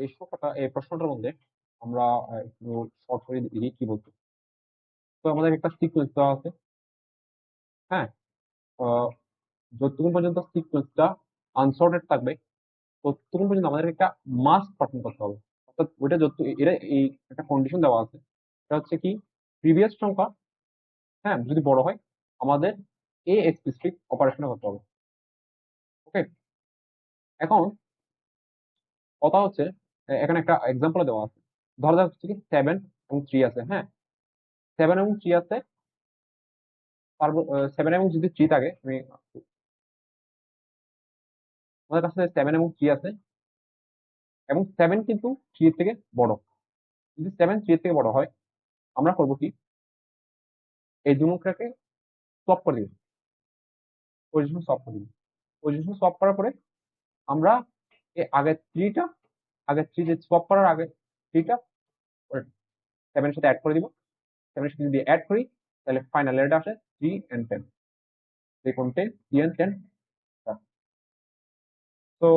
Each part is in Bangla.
এই প্রশ্নটার মধ্যে আমরা একটু শর্ট করে দিই কি বলতো। তো আমাদের একটা সিকোয়েন্স দেওয়া আছে। হ্যাঁ, আহ, যতক্ষণ পর্যন্ত সিকোয়েন্সটা আনসর্টেড থাকবে ততক্ষণ পর্যন্ত আমাদের একটা মাস্ক পারফর্ম করতে হবে। অর্থাৎ ওইটা যত এটা এই একটা কন্ডিশন দেওয়া আছে। এটা হচ্ছে কি, প্রিভিয়াস সংখ্যা হ্যাঁ যদি বড় হয় আমাদের এ স্পেসিফিক অপারেশনটা করতে হবে। ওকে, এখন কথা হচ্ছে এখানে একটা এক্সাম্পল দেওয়া আছে। ধরা যাক হচ্ছে কি 7 এবং 3 আছে। হ্যাঁ, 7 এবং 3 আছে। পারবো 7 এবং যদি 3 থাকে, আমাদের কাছে 7 এবং 3 আছে এবং 7 কিন্তু 3 এর থেকে বড়। যদি 7 3 এর থেকে বড় হয় আমরা করবো কি, এই দুটোটাকে সোয়াপ করে দিব, পজিশন সোয়াপ করে দিব। পজিশন সোয়াপ করার পরে আমরা এই আগের থ্রি যে সোয়াপ করার আগে থ্রিটা 7 এর সাথে অ্যাড করে দিব। 7 এর সাথে যদি অ্যাড করি তাহলে ফাইনাল রেট আসে 3 and 10। দেখুন 10 3 and 10। তো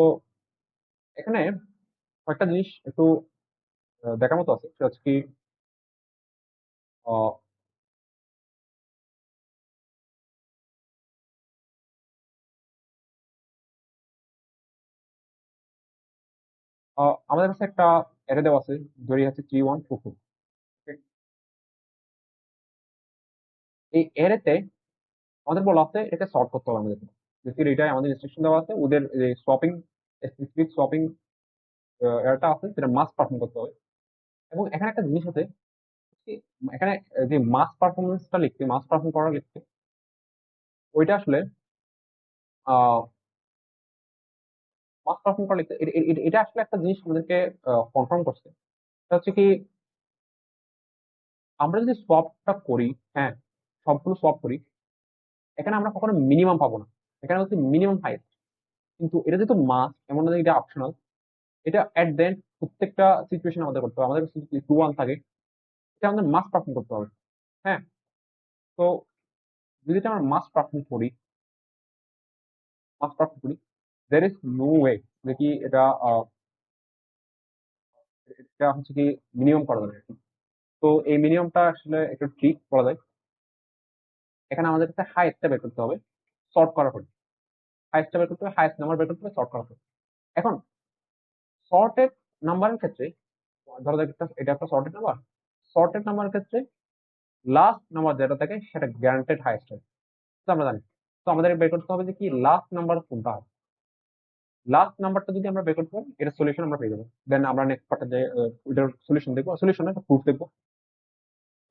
এখানে কয়েকটা জিনিস একটু দেখার মতো আছে। সেটা হচ্ছে কি, আহ, আমাদের কাছে একটা অ্যারে দেওয়া আছে। ধরি হচ্ছে 3 1 2 2। এই অ্যারেতে আমাদের বলা আছে এটাকে সর্ট করতে হবে আমাদের। বেসিক্যালি এটাই আমাদের ইনস্ট্রাকশন দেওয়া আছে। ওদের যে সোয়াপিং স্পেসিফিক সোয়াপিং এরটা আছে সেটা মাস্ট পারফর্ম করতে হবে। এবং এখানে একটা জিনিস আছে কি, এখানে যে মাস পারফরমেন্সটা লিখতে, মাস পারফর্ম করা লিখতে, ওইটা আসলে মাস পারফর্ম করা লিখতে এটা আসলে একটা জিনিস আমাদেরকে কনফার্ম করছে। সেটা হচ্ছে কি, আমরা যদি সোয়াপটা করি, হ্যাঁ সবগুলো সোয়াপ করি, এখানে আমরা কখনো মিনিমাম পাবো না। এখানে হচ্ছে মিনিমাম হাইস্ট। কিন্তু এটা যেহেতু মাস, এমন না যে এটা অপশনাল। এটা অ্যাট দ্য এন্ড প্রত্যেকটা সিচুয়েশন আমাদের করতে হবে। আমাদের কাছে যদি 2 1 থাকে এটা আমাদের মাস পারফর্ম করতে হবে। হ্যাঁ, তো যদি এটা আমরা মাস পারফর্ম করি দের ইজ নো ওয়ে যে কি এটা এটা হচ্ছে কি মিনিমাম করা যাবে। তো এই মিনিমামটা আসলে একটু ট্রিক বলা যায়। এখানে আমাদের কাছে হাইয়েস্টটা বের করতে হবে সর্ট করার পরে। হাইয়েস্টটা বের করতে হবে, হাইয়েস্ট নাম্বার বের করতে হবে সর্ট করার পরে। এখন সর্টেড নাম্বারের ক্ষেত্রে ধরো যাক এটা একটা সর্টেড নাম্বার। সর্টেড নাম্বারের ক্ষেত্রে লাস্ট নাম্বার যেটা থাকে সেটা গ্যারান্টেড হাইয়েস্ট হয়, তো আমরা জানি। তো আমাদের বের করতে হবে যে কি লাস্ট নাম্বার কোনটা হয়। লাস্ট নাম্বারটা যদি আমরা বের করতে পারি এটা সলিউশন আমরা পেয়ে যাবো। দেন আমরা নেক্সট পার্টে যে ওইটার সলিউশন দেখবো, সলিউশন একটা প্রুফ দেখবো।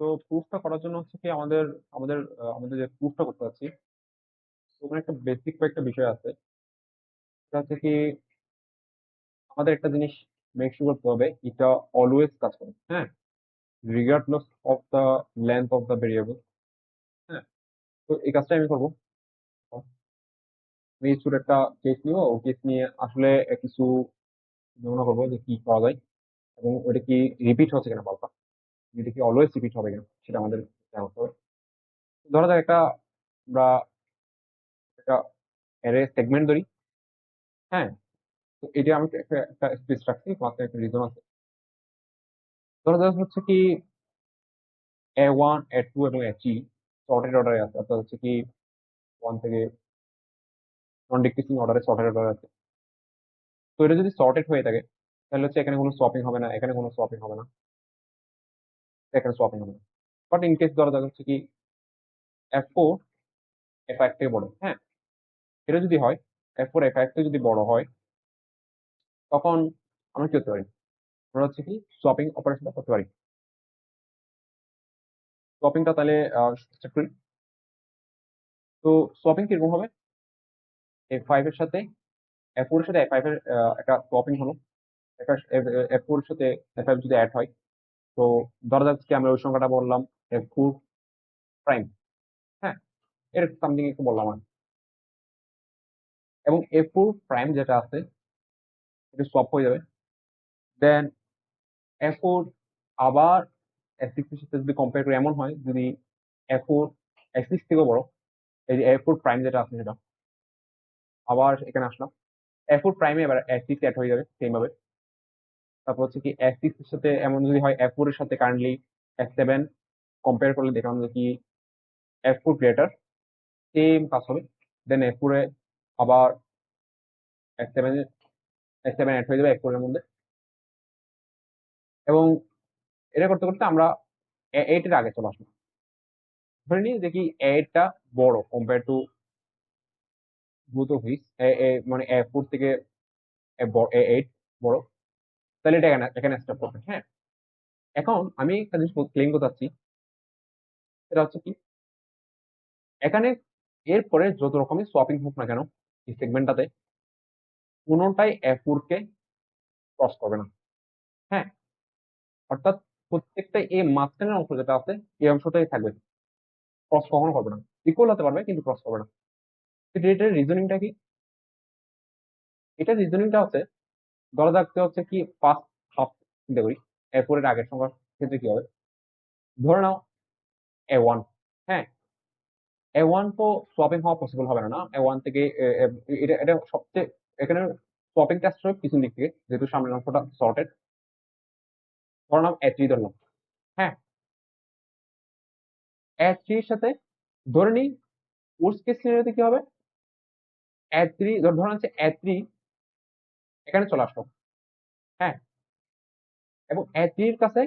তো প্রুফটা করার জন্য হচ্ছে কি আমাদের আমাদের আমাদের যে প্রুফটা করতে যাচ্ছি ওখানে একটা বেসিক কয়েকটা বিষয় আছে। সেটা হচ্ছে কি, আমাদের একটা জিনিস মেক শিওর করতে হবে এটা অলওয়েজ কাজ করে। হ্যাঁ, regardless of the length of the variable. হ্যাঁ, তো এই কাজটা আমি করবো। আমি ছোট একটা কেস নিব, ও কেস নিয়ে আসলে কিছু গণনা করবো যে কি করা যায় এবং ওটা কি রিপিট হচ্ছে কিনা বারবার, এটা কি অলওয়েজ রিপিট হবে কিনা সেটা আমাদের খেয়াল করতে হবে। ধরা যাক আমরা একটা অ্যারে সেগমেন্ট ধরি। হ্যাঁ, তো এটা আমি একটা স্পেস রাখছি, মাত্র একটা রিজন আছে। ধরা যাক হচ্ছে কি A1 A2 এবং A3 সর্টেড অর্ডারে আছে। অর্থাৎ হচ্ছে কি 1 থেকে নন ডিক্রিজিং অর্ডারে সর্টেড অর্ডারে আছে। তো এটা যদি সর্টেড হয়ে থাকে তাহলে হচ্ছে এখানে কোনো সোয়াপিং হবে না, এখানে কোনো সোয়াপিং হবে না, এখানে সোয়াপিং হবে না। বাট ইন কেস ধরা যাক হচ্ছে কি F4 F5 থেকে বড়। হ্যাঁ, এটা যদি হয় F4 F5 থেকে যদি বড় হয় তখন আমরা কি করতে পারি, আমরা হচ্ছে কি সোয়াপিং অপারেশনটা করতে পারি। সোয়াপিংটা তাহলে start করি। তো সোয়াপিং কিরকম হবে, F5 এর সাথে F4 এর সাথে F5 এর একটা সোয়াপিং হলো। F4 এর সাথে F5 যদি অ্যাড হয়, তো ধরা যাক কি আমরা ওই সংখ্যাটা বললাম F4 প্রাইম। হ্যাঁ, এর সামথিং একটু বললাম আমি। এবং F4 প্রাইম যেটা আছে এটা সোয়াপ হয়ে যাবে। দেন F4 আবার F6 এর সাথে যদি কম্পেয়ার করি, এমন হয় যদি F4 F6 থেকেও বড়, এই যে F4 প্রাইম যেটা আছে সেটা আবার এখানে আসলাম, F4 প্রাইমে এবার F6 অ্যাড হয়ে যাবে সেম ভাবে। তারপর হচ্ছে কি F6 এর সাথে এমন যদি হয় F4 এর সাথে কারেন্টলি F7 কম্পেয়ার করলে দেখলাম যে কি F4 গ্রেটার, সেম কাজ হবে। দেন F4 এ আবার F7 F7 অ্যাড হয়ে যাবে F4 এর মধ্যে, এবং এটা করতে করতে আমরা A8 এর আগে চলে আসবো। ধরে নিই যে কি A8 টা বড় compare to both of these, মানে A4 থেকে A8 বড়, তাহলে এটা এখানে এখানে স্টপ করবে। হ্যাঁ, এখন আমি একটা জিনিস ক্লেম করতে চাচ্ছি, সেটা হচ্ছে কি এখানে এরপরে যত রকমের সোয়াপিং হোক না কেন এই সেগমেন্টটাতে কোনোটাই F4 কে ক্রস করবে না। হ্যাঁ, অর্থাৎ প্রত্যেকটা এই মাঝখানের অংশ যেটা আছে এই অংশটাই থাকবে, ক্রস কখনো করবে না। ইকুয়াল হতে পারবে কিন্তু ক্রস করবে না। এটার রিজনিংটা কি? এটার রিজনিংটা হচ্ছে, ধরা যাক হচ্ছে কি ফার্স্ট হাফ চিন্তা করি, F4 এর আগের সংখ্যার ক্ষেত্রে কি হবে। ধরে নাও A1। হ্যাঁ, A1 তো সোয়াপিং হওয়া পসিবল হবে না, না A1 থেকে এটা এটা সবচেয়ে এখানে সোয়াপিংটা আসছে পিছন দিক থেকে, যেহেতু সামনের অংশটা সর্টেড। ধরে নাও A3 ধরলাম। হ্যাঁ, A3 এর সাথে ধরে নিই ওর্স্ট কেস সিনারিওতে কি হবে, A3 ধরে হচ্ছে A3 এখানে চলে আসলো। হ্যাঁ, এবং A3 এর কাছে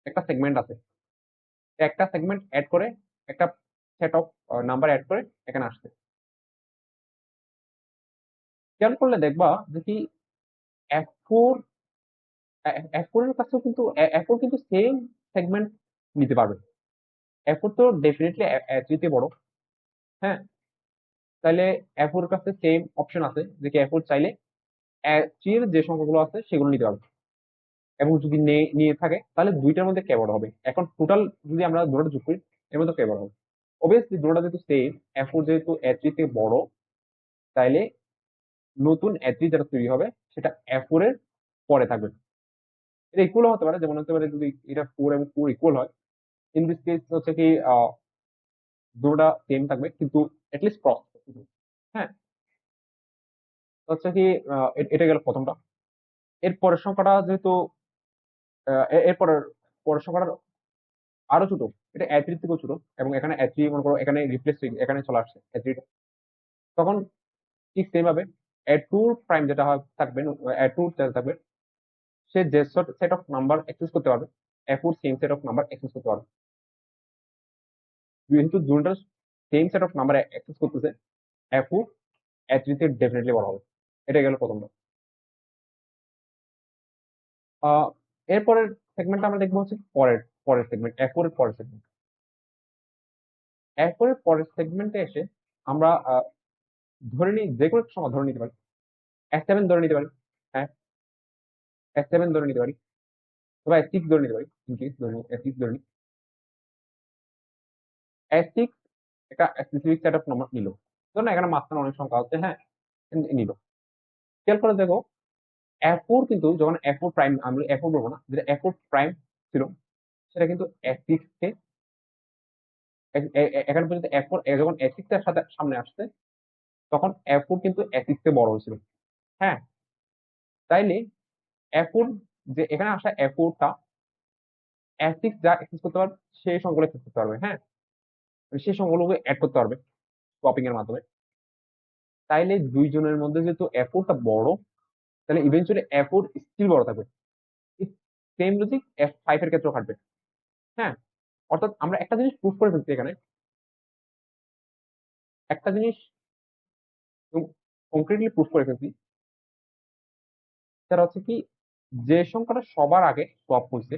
একটা সেগমেন্ট আছে, একটা সেগমেন্ট অ্যাড করে একটা সেট অফ নাম্বার অ্যাড করে এখানে আসছে। খেয়াল করলে দেখবা যে কি F4 F4 এর কাছেও কিন্তু F4 কিন্তু সেম সেগমেন্ট নিতে পারবে। F4 তো ডেফিনেটলি A3 তে বড়। হ্যাঁ, তাহলে F4 এর কাছে সেম অপশন আছে যে কি F4 চাইলে A3 এর যে সংখ্যাগুলো আছে সেগুলো নিতে পারবে, এবং যদি নিয়ে থাকে তাহলে দুইটার মধ্যে কে বড় হবে। এখন টোটাল যদি আমরা দুটোটা যোগ করি এর মধ্যে কে বড় হবে, অবভিয়াসলি দুটোটা যেহেতু সেম, F4 যেহেতু A3 থেকে বড়, তাইলে নতুন A3 যেটা তৈরি হবে সেটা F4 এর পরে থাকবে। এটা ইকুয়াল হতে পারে, যেমন হতে পারে যদি এটা 4 এবং 4 ইকুয়াল হয়, ইন দিস কেস হচ্ছে কি দুটোটা সেম থাকবে কিন্তু এটলিস্ট ক্রস। হ্যাঁ, তো হচ্ছে কি এটা গেল প্রথমটা। এর পরের সংখ্যাটা যেহেতু এর পরের পরের সংখ্যাটা আরো ছোট, এটা A3 থেকেও ছোট, এবং এখানে A3 মনে করো এখানে রিপ্লেস এখানে চলে আসছে A3 টা, তখন ঠিক সেম ভাবে A2 প্রাইম যেটা থাকবে, A2 যেটা থাকবে সে যে সেট অফ নাম্বার অ্যাক্সেস করতে পারবে F4 same set of number access করতে পারবে। যেহেতু দুটোটা same set of number access করতেছে, F4 A3 তে ডেফিনেটলি বড় হবে। এটা গেল প্রথমটা। আহ এরপরের সেগমেন্ট আমরা দেখবো হচ্ছে পরের পরের সেগমেন্ট, F4 এর পরের সেগমেন্ট। F4 এর পরের সেগমেন্টে এসে আমরা ধরে নিই যে কোনো একটা সংখ্যা ধরে নিতে পারি, S7 ধরে নিতে পারি। হ্যাঁ, S7 ধরে নিতে পারি, অথবা S6 ধরে নিতে পারি, ইনকেস ধরে নিই S6 ধরে নিই। S6 একটা স্পেসিফিক সেট অফ নাম্বার নিল, ধরুন এখানে মাঝখানে অনেক সংখ্যা আছে। হ্যাঁ, নিল। খেয়াল করে দেখো F4 কিন্তু যখন F4 প্রাইম, আমরা F4 বলবো না, যেটা F4 প্রাইম ছিল সেটা কিন্তু S6 কে এখানে পর্যন্ত F4 যখন S6 এর সাথে সামনে আসছে তখন F4 কিন্তু S6 কে বড় হয়েছিল। হ্যাঁ, তাইলে F4 যে এখানে আসা F4 টা S6 যা অ্যাক্সেস করতে পারবে সেই সংখ্যাগুলো অ্যাক্সেস করতে পারবে। হ্যাঁ, মানে সেই সংখ্যাগুলোকে অ্যাড করতে পারবে সপিং এর মাধ্যমে। তাইলে দুইজনের মধ্যে যেহেতু F4 টা বড়, তাহলে ইভেনচুয়ালি F4 স্টিল বড় থাকবে। সেম লজিক F5 এর ক্ষেত্রেও খাটবে। হ্যাঁ, অর্থাৎ আমরা একটা জিনিস প্রুফ করে ফেলছি এখানে, একটা জিনিস কংক্রিটলি প্রুফ করে ফেলছি, সেটা হচ্ছে কি যে সংখ্যাটা সবার আগে সোয়াপ হয়েছে,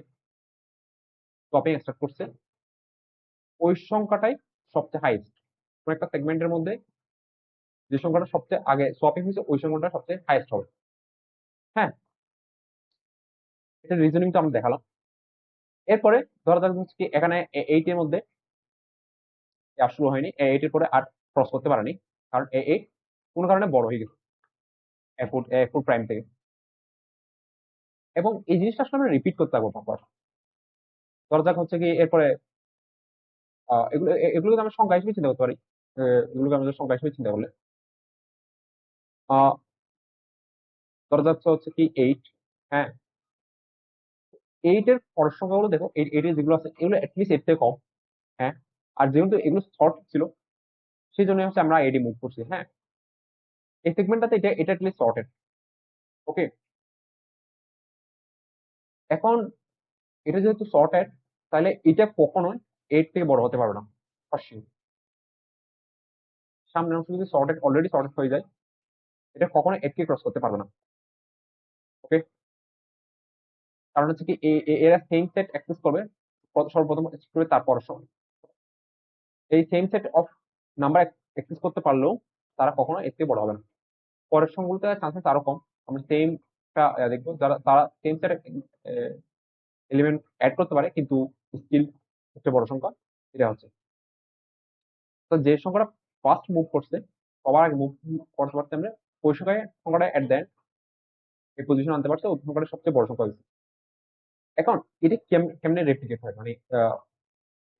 সোয়াপিং স্টার্ট করছে, ওই সংখ্যাটাই সবচেয়ে হাইয়েস্ট। কোন একটা সেগমেন্টের মধ্যে যে সংখ্যাটা সবচেয়ে আগে সোয়াপিং হয়েছে ওই সংখ্যাটা সবচেয়ে হাইয়েস্ট হবে। হ্যাঁ, এটা রিজনিংটা আমরা দেখালাম। এরপরে ধরা যাক হচ্ছে কি এখানে 8 এর মধ্যে আর শুরু হয়নি, 8 এর পরে আর ক্রস করতে পারেনি, কারণ A8 কোনো কারণে বড় হয়ে গেছে F4 প্রাইম থেকে। এবং এই জিনিসটা আসলে আমরা রিপিট করতে পারবো পরপর। ধরা যাক হচ্ছে কি এরপরে এগুলোকে আমরা সংখ্যা হিসেবে চিন্তা করতে পারি। এগুলোকে আমাদের সংখ্যা হিসেবে চিন্তা করলে ধরা যাচ্ছে হচ্ছে কি 8, হ্যাঁ, এইটের পরের সংখ্যাগুলো দেখো, এইটের যেগুলো আছে এগুলো অ্যাটলিস্ট এর থেকে কম। হ্যাঁ, আর যেহেতু এগুলো শর্ট ছিল সেই জন্য হচ্ছে আমরা এডি মুভ করছি। হ্যাঁ, এই সেগমেন্টটাতে এটা এটা অ্যাটলিস্ট শর্টেড। ওকে, এখন এটা যেহেতু শর্টেড, তাহলে এটা কখনোই এইট থেকে বড় হতে পারবে না। অবশ্যই সামনের অংশ যদি শর্টেড অলরেডি শর্টেড হয়ে যায়, এটা কখনো এইট কে ক্রস করতে পারবে না। ওকে, কারণ হচ্ছে কি এরা সেম সেট অ্যাক্সেস করবে সর্বপ্রথম করে, তারপর এই same set of number access করতে পারলেও তারা কখনো এর থেকে বড় হবে না। পরের সংখ্যাগুলোতে চান্সেস আরো কম। আমরা সেমটা দেখবো, যারা তারা সেম সেট এলিমেন্ট অ্যাড করতে পারে কিন্তু স্টিল সবচেয়ে বড় সংখ্যা এটা হচ্ছে। তো যে সংখ্যাটা ফার্স্ট মুভ করছে, সবার আগে মুভ করতে পারছে আমরা, ওই সংখ্যাটা অ্যাট দেন এই পজিশন আনতে পারছে, ওই সংখ্যাটা সবচেয়ে বড় সংখ্যা হয়েছে। এখন এটা কেমনে রেপ্লিকেট হয়, মানে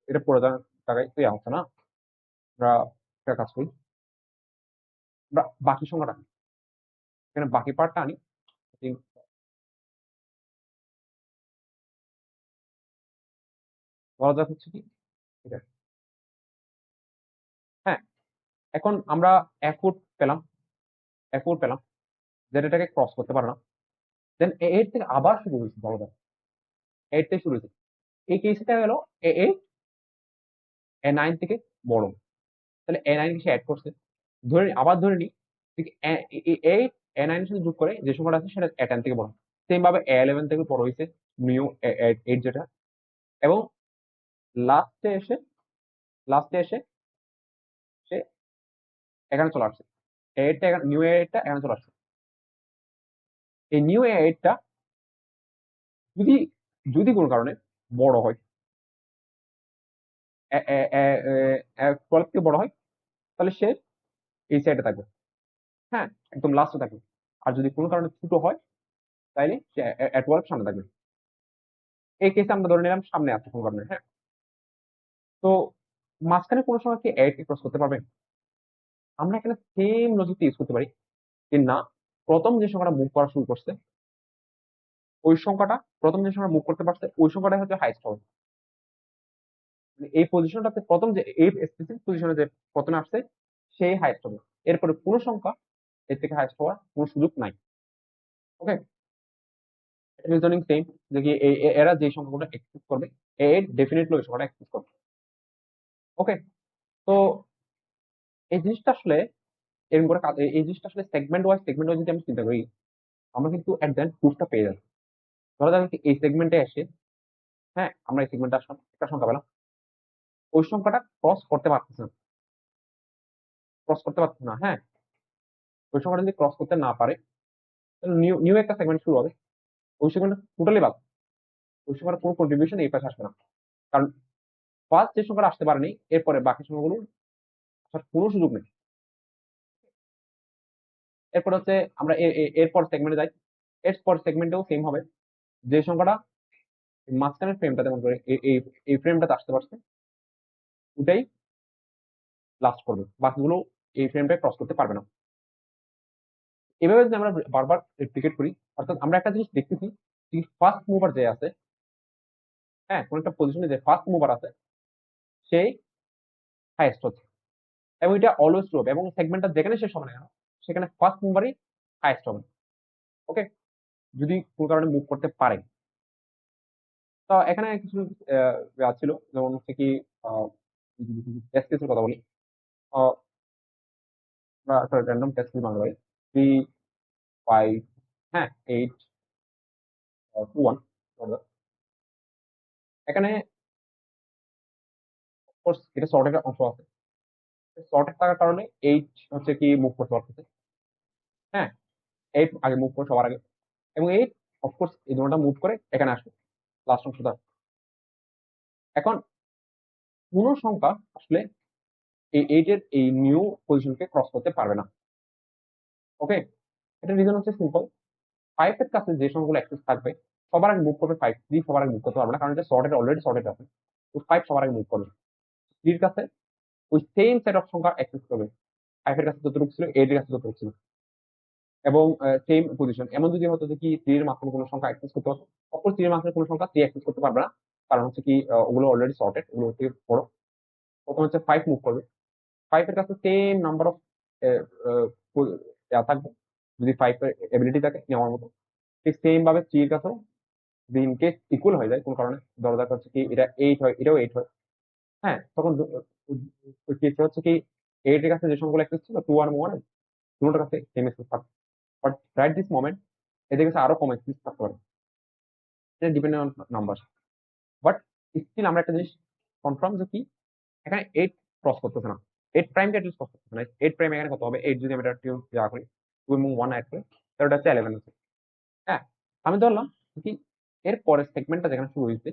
এটা পুরো জায়গায় তো আসছে না। আমরা একটা কাজ করি, আমরা বাকি সংখ্যাটা আনি। এখানে বাকি পার্টটা আনি। I think বলা যাক হচ্ছে কি এটা। হ্যাঁ, এখন আমরা এফোর্ট পেলাম, এফোর্ট পেলাম, যেটা এটাকে ক্রস করতে পারে না। দেন এইট থেকে আবার শুরু হয়েছে, বলা যায় এইট থেকে শুরু হয়েছে। এই কেসটা গেল এ এইট এ নাইন থেকে বড়, তাহলে এ নাইন সে অ্যাড করছে। আবার ধরে নি ঠিক এইট এ নাইন সাথে যোগ করে যে সংখ্যাটা আছে সেটা এ টেন থেকে বড়। সেম ভাবে এ ইলেভেন থেকে বড় হয়েছে নিউ এইট যেটা। এবং লাস্টে এসে লাস্টে এসে সে এখানে চলে আসছে, এইটটা নিউ এইটটা এখানে চলে আসছে। এই নিউ এইটটা যদি যদি কোনো কারণে বড় হয়, 12 থেকে বড় হয়, তাহলে সে এই সাইডে থাকবে। হ্যাঁ, একদম লাস্টে থাকবে। আর যদি কোনো কারণে ছোট হয়, তাইলে সে 12 সামনে থাকবে। এই কেসে আমরা ধরে নিলাম সামনে আছে কোনো কারণে। হ্যাঁ, তো মাঝখানে কোনো সময় কি এইট ক্রস করতে পারবে? আমরা এখানে সেম লজিকটা ইউজ করতে পারি যে না, প্রথম যে সংখ্যাটা মুভ করা শুরু করছে ওই সংখ্যাটা, প্রথম যে সংখ্যাটা মুভ করতে পারছে ওই সংখ্যাটা হচ্ছে হাইস্ট হবে। মানে এই পজিশনটাতে প্রথম যে এই স্পেসিফিক পজিশনে যে প্রথমে আসছে সেই হাইস্ট হবে। এরপরে কোনো সংখ্যা এর থেকে হাইস্ট হওয়ার কোনো সুযোগ নাই। ওকে, রিজনিং সেম, যে কি এরা যে সংখ্যাগুলো এক্সেস করবে এ ডেফিনেটলি ওই সংখ্যাটা এক্সেস করবে। ওকে, তো এই জিনিসটা আসলে এরকম করে এই জিনিসটা আসলে সেগমেন্ট ওয়াইজ যদি আমি চিন্তা করি, আমরা কিন্তু এট দ্য এন্ড প্রুফটা পেয়ে যাবো। ধরা যাক কি এই সেগমেন্টে এসে, হ্যাঁ, আমরা এই সেগমেন্টে আসলাম, একটা সংখ্যা পেলাম, ওই সংখ্যাটা ক্রস করতে পারতেছে না, ক্রস করতে পারছে না। হ্যাঁ, ওই সংখ্যাটা যদি ক্রস করতে না পারে, তাহলে নিউ নিউ একটা সেগমেন্ট শুরু হবে। ওই সেগমেন্ট টোটালি বাদ, ওই সংখ্যাটা কোনো কন্ট্রিবিউশন এই পাশে আসবে না। কারণ ফার্স্ট যে সংখ্যাটা আসতে পারেনি, এরপরে বাকি সংখ্যাগুলো আসার কোনো সুযোগ নেই। এরপর হচ্ছে আমরা এরপর সেগমেন্টে যাই। এরপর সেগমেন্টেও সেম হবে, যে সংখ্যাটা মাঝখানের ফ্রেমটা যেমন করে এই ফ্রেমটাতে আসতে পারছে ওটাই লাস্ট করবে, বাকিগুলো এই ফ্রেমটা ক্রস করতে পারবে না। এভাবে যদি আমরা বারবার রেপ্লিকেট করি, অর্থাৎ আমরা একটা জিনিস দেখতেছি, ফার্স্ট মুভার যে আছে, হ্যাঁ, কোন একটা পজিশনে যে ফার্স্ট মুভার আছে সেই হাইয়েস্ট হচ্ছে, এবং এটা অলওয়েজ ট্রু হবে, এবং সেগমেন্টটা যেখানে শেষ হবে না কেন সেখানে ফার্স্ট মুভারই হাইয়েস্ট হবে। ওকে, যদি কোনো কারণে মুভ করতে পারে। তো এখানে কিছু ছিল, যেমন হচ্ছে কি টেস্ট কেসের কথা বলি। আহ, আমরা একটা র্যান্ডম টেস্ট কেস বানাতে পারি, 3 5 হ্যাঁ 8 2 1। এখানে অফকোর্স এটা শর্টের অংশ আছে, শর্টের থাকার কারণে 8 হচ্ছে কি মুভ করতে পারতেছে। হ্যাঁ, 8 আগে মুভ করে সবার আগে, এবং 8 অফকোর্স এই দুটোটা মুভ করে এখানে আসবে লাস্ট অংশটা। এখন কোন সংখ্যা আসলে এই 8 এর এই নিউ পজিশনকে ক্রস করতে পারবে না। ওকে, এটা রিজন হচ্ছে সিম্পল, 5 এর কাছে যে সংখ্যাগুলো অ্যাক্সেস থাকবে সবার আগে মুভ করবে 5, 3 সবার আগে মুভ করতে পারবে না, কারণ এটা সর্টেড অলরেডি সর্টেড আছে। তো 5 সবার আগে মুভ করবে, 3 এর কাছে ওই সেম সেট অফ সংখ্যা অ্যাক্সেস করবে, 5 এর কাছে যতটুকু ছিল 8 এর কাছে যতটুকু ছিল। এবং সেম পজিশন। এমন যদি হতো যে কি 3 এর মাঝখানে কোনো সংখ্যা অ্যাক্সেস করতে হতো, অপর 3 এর মাঝখানে কোনো সংখ্যা 3 অ্যাক্সেস করতে পারবে না, কারণ হচ্ছে কি ওগুলো অলরেডি সর্টেড, ওগুলো হচ্ছে বড়। প্রথম হচ্ছে 5 মুভ করবে, 5 এর কাছে সেম নাম্বার অফ থাকবে, যদি 5 এর এবিলিটি থাকে নেওয়ার মতো। ঠিক সেম ভাবে 3 এর কাছেও যদি ইন কেস ইকুয়াল হয়ে যায় কোন কারণে, ধরা যাক হচ্ছে কি এটা 8 হয়, এটাও 8 হয়, হ্যাঁ, তখন ওই কেসে হচ্ছে কি 8 এর কাছে যে সংখ্যাগুলো অ্যাক্সেস ছিল 2 আর 1, দুটোর কাছে সেম অ্যাক্সেস থাকবে। বাট রাইট দিস মোমেন্ট এদের কাছে আরো কম অ্যাক্সেস থাকতে পারে, এটা depend on number. But still আমরা একটা জিনিস কনফার্ম যে কি এখানে 8 ক্রস করতেছে না, 8 প্রাইমকে অ্যাটলিস্ট ক্রস করতেছে না। 8 প্রাইম এখানে কত হবে, 8 যদি আমি এটা একটু যা করি 2 এবং 1 অ্যাড করি, তাহলে ওটা হচ্ছে 11 আছে। হ্যাঁ, আমি ধরলাম কি এর পরের সেগমেন্টটা যেখানে শুরু হয়েছে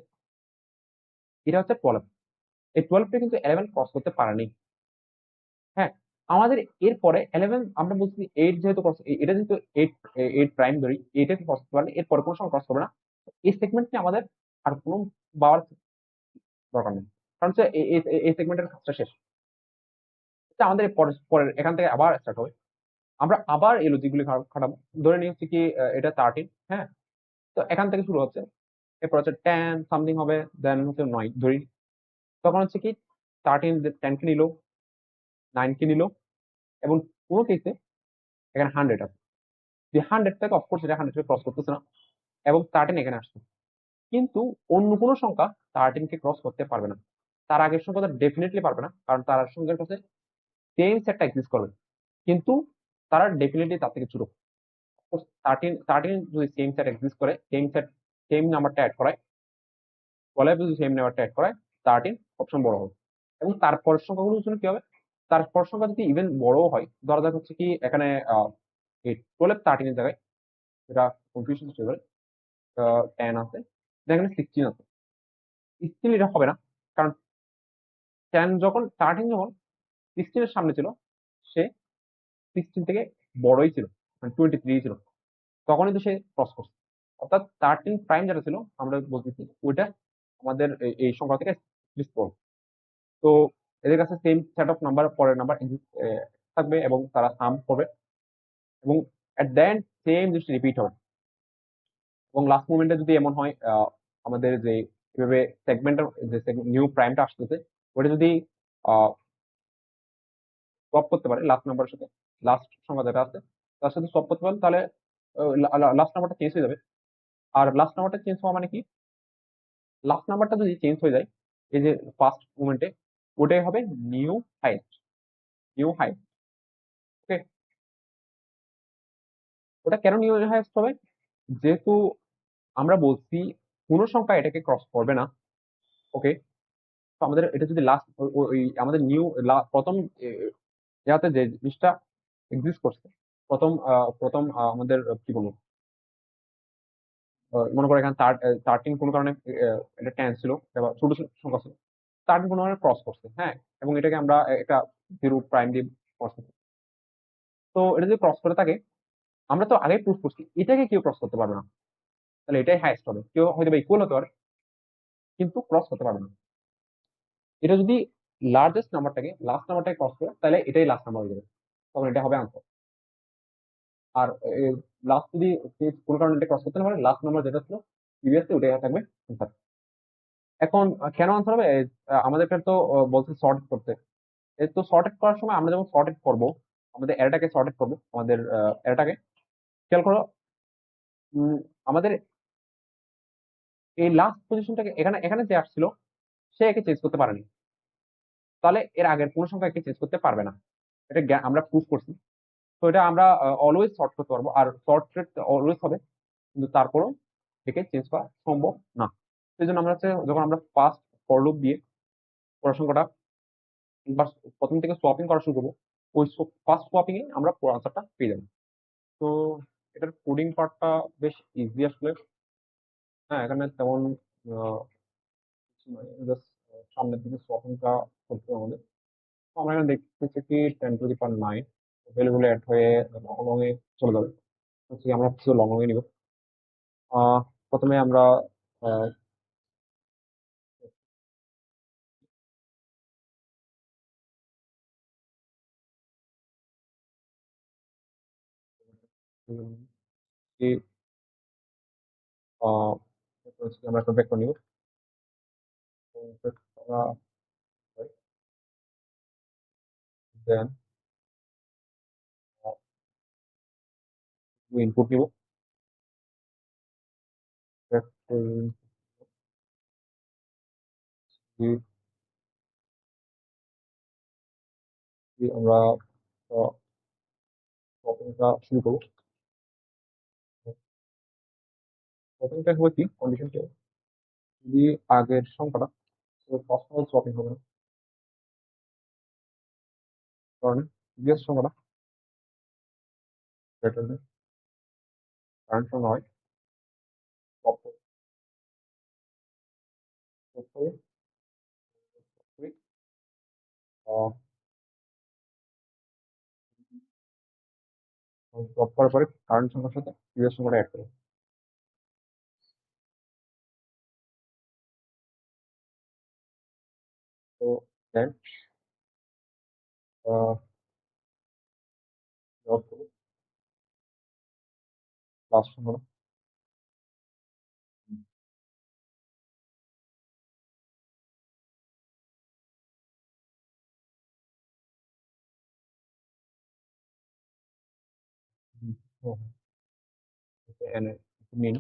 এটা হচ্ছে 12, এই 12 টা কিন্তু 11 ক্রস করতে পারেনি। হ্যাঁ, আমাদের এর পরে 11 আমরা বলছি 8 যেহেতু ক্রস, এটা যেহেতু 8, 8 প্রাইম ধরি, 8 এর ক্রস করতে পারলে এর পরে কোনো সময় ক্রস করবে না। এই সেগমেন্টে আমাদের আর কোনো পাওয়ার দরকার নেই, কারণ হচ্ছে এই সেগমেন্টের কাজটা শেষ। এটা আমাদের পরের পরের এখান থেকে আবার স্টার্ট হবে, আমরা আবার এই লজিক গুলি খাটাবো। ধরে নিই হচ্ছে কি এটা 13, হ্যাঁ, তো এখান থেকে শুরু হচ্ছে, এরপর হচ্ছে 10 সামথিং হবে, দেন হচ্ছে 9 ধরি, তখন হচ্ছে কি 13 10 কে নিল, 9 কে নিল, এবং কোনো কেসে এখানে 100 আছে, যে 100 থেকে অফকোর্স এটা 100 কে ক্রস করতেছে না, এবং 13 এখানে আসছে। কিন্তু অন্য কোনো সংখ্যা 13 কে ক্রস করতে পারবে না, তার আগের সংখ্যাটা ডেফিনেটলি পারবে না, কারণ তার সংখ্যার কাছে সেম সেটটা এক্সিস্ট করবে, কিন্তু তারা ডেফিনেটলি তার থেকে ছোট। 13 যদি সেম সেট এক্সিস্ট করে, সেম সেট সেম নাম্বারটা অ্যাড করায়, বলে যদি সেম নাম্বারটা অ্যাড করায় 13 অপশন বড় হবে। এবং তারপরের সংখ্যাগুলোর জন্য কি হবে, তারপর সংখ্যা যদি ইভেন বড়ও হয়, ধরা যাক হচ্ছে কি এখানে এই 12 13 এর জায়গায়, এটা কনফিউশন সৃষ্টি করে 10 আছে, এখানে 16 আছে, স্টিল এটা হবে না, কারণ 10 যখন 13 যখন 16 এর সামনে ছিল, সে 16 থেকে বড়ই ছিল, মানে 23 ছিল, তখনই তো সে ক্রস করছে। অর্থাৎ 13 প্রাইম যেটা ছিল আমরা বলতেছি ওইটা আমাদের এই সংখ্যা থেকে লিস্ট করবো। তো এদের কাছে সেম সেট অফ নাম্বার, পরের নাম্বার থাকবে, এবং তারা সাম করবে, এবং এট দ্য এন্ড সেম জিনিসটা রিপিট হবে। এবং লাস্ট মোমেন্টে যদি এমন হয় আমাদের যে এভাবে সেগমেন্টের যে নিউ প্রাইমটা আসতেছে, ওটা যদি সোয়াপ করতে পারে লাস্ট নাম্বারের সাথে, লাস্ট সংখ্যা যেটা আছে তার সাথে সোয়াপ করতে পারে, তাহলে লাস্ট নাম্বারটা চেঞ্জ হয়ে যাবে। আর লাস্ট নাম্বারটা চেঞ্জ হওয়া মানে কি, লাস্ট নাম্বারটা যদি চেঞ্জ হয়ে যায় এই যে ফার্স্ট মোমেন্টে, ওটাই হবে নিউ হাইস্ট, নিউ হাইস্ট। ওকে, ওটা কেন নিউ হাইস্ট হবে, যেহেতু আমরা বলছি কোনো সংখ্যা এটাকে ক্রস করবে না। ওকে, তো আমাদের এটা যদি লাস্ট ওই আমাদের নিউ প্রথম ইয়াতে যে জিনিসটা এক্সিস্ট করছে, প্রথম প্রথম আমাদের কি বলবো, মনে করো এখানে 13 কোনো কারণে এটা 10 ছিল, এবার ছোট সংখ্যা ছিল, 13 কোনো কারণে ক্রস করছে, হ্যাঁ, এবং এটাকে আমরা একটা জিরো প্রাইম দিয়ে ক্রস করছি। তো এটা যদি ক্রস করে থাকে, আমরা তো আগে প্রুফ করছি এটাকে কেউ ক্রস করতে পারবে না, তাহলে এটাই হাইস্ট হবে। কেউ হয়তো ইকুয়াল হতে পারে কিন্তু ক্রস করতে পারবে না। এটা যদি লার্জেস্ট নাম্বারটাকে লাস্ট নাম্বারটাকে ক্রস করে, তাহলে এটাই লাস্ট নাম্বার হয়ে যাবে, তখন এটা হবে আনসার। আর লাস্ট যদি কোনো কারণে এটা ক্রস করতে না পারে, লাস্ট নাম্বার যেটা ছিল প্রিভিয়াসলি ওটাই থাকবে আনসার। এখন কেন আনসার হবে, আমাদেরকে তো বলছে সর্ট করতে। তো সর্টেড করার সময় আমরা যখন সর্টেড করব, আমাদের অ্যারেটাকে সর্টেড করব, আমাদের অ্যারেটাকে খেয়াল করো, উম, আমাদের এই লাস্ট পজিশনটাকে এখানে এখানে যে আসছিল সে একে চেঞ্জ করতে পারেনি, তাহলে এর আগের কোনো সংখ্যা একে চেঞ্জ করতে পারবে না, এটা আমরা প্রুফ করছি। তো এটা আমরা অলওয়েজ সর্ট করতে পারবো, আর সর্ট অলওয়েজ হবে, কিন্তু তারপরেও একে চেঞ্জ করা সম্ভব না। সেই জন্য আমরা হচ্ছে যখন আমরা ফার্স্ট ফর লুপ দিয়ে পুরো সংখ্যাটা বা প্রথম থেকে সোয়াপিং করা শুরু করবো, ওই ফার্স্ট সোয়াপিং এ আমরা পুরো আনসারটা পেয়ে যাবো। তো এটার কোডিং পার্টটা বেশ ইজি আসলে। হ্যাঁ, এখানে তেমন আহ, কিছু নয়, জাস্ট সামনের দিকে সোয়াপিংটা করতে হবে আমাদের। তো আমরা এখানে দেখতেছি কি 10⁹ ভ্যালুগুলো অ্যাড হয়ে লং এ চলে যাবে। হচ্ছে আমরা কিছু লং এ নিব। আহ প্রথমে আমরা আহ, কি আহ, এরপর হচ্ছে কি আমরা একটা ভেক্টর নিব, দেন ইনপুট নিব, vector দিয়ে আমরা শপিংটা শুরু করবো। শপিংটা হবে কি কন্ডিশন কি, যদি আগের সংখ্যাটা ফার্স্ট শপিং হবে না, কারণ প্রিভিয়াস সংখ্যাটা গ্রেটার দেন কারেন্ট সংখ্যা হয় swap করে swap করার পরে কারেন্ট সংখ্যার সাথে প্রিভিয়াস সংখ্যাটা অ্যাড করে। তো দেন ডট করবো লাস্ট সংখ্যাটা, মেন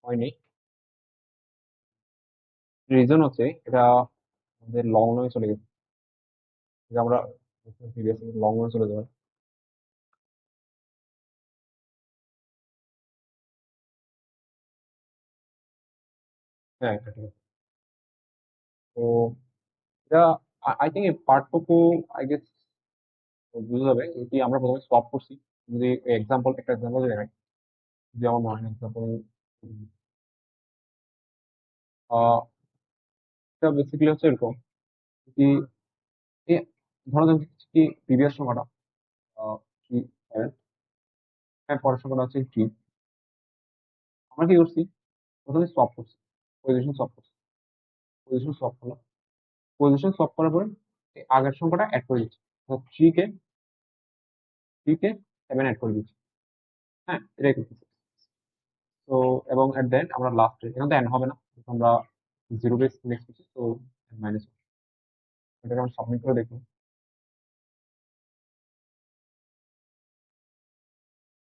হয়নি। রিজন হচ্ছে এটা আমাদের লং রনে চলে গেছে, যে আমরা লং রনে চলে যাবে। হ্যাঁ এটা ঠিক আছে। তো এটা আই থিঙ্ক এই পার্টটুকু আই গেস বুঝে যাবে কি আমরা প্রথমে সলভ করছি। যদি এক্সাম্পল একটা এক্সাম্পল যদি নেই, যদি আমার মনে হয় এক্সাম্পল, এটা বেসিক্যালি হচ্ছে এরকম কি এ ধরো যে কি প্রিভিয়াস সংখ্যাটা কি 7, এর পরের সংখ্যাটা হচ্ছে 3। আমরা কি করছি, প্রথমে সলভ করছি, পজিশন সলভ করছি, পজিশন সলভ করলাম, পজিশন সলভ করার পরে এই আগের সংখ্যাটা অ্যাড করে দিচ্ছি, 3 কে 7 অ্যাড করে দিচ্ছি। হ্যাঁ এটাই করতেছি। তো এবং এট দ্য এন্ড আমরা লাস্টে এখানে তো এন্ড হবে না, আমরা জিরো বেস সিলেক্ট করছি, তো মাইনাস, এটাকে আমরা সাবমিট করে দেখুন।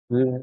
বুঝলেন?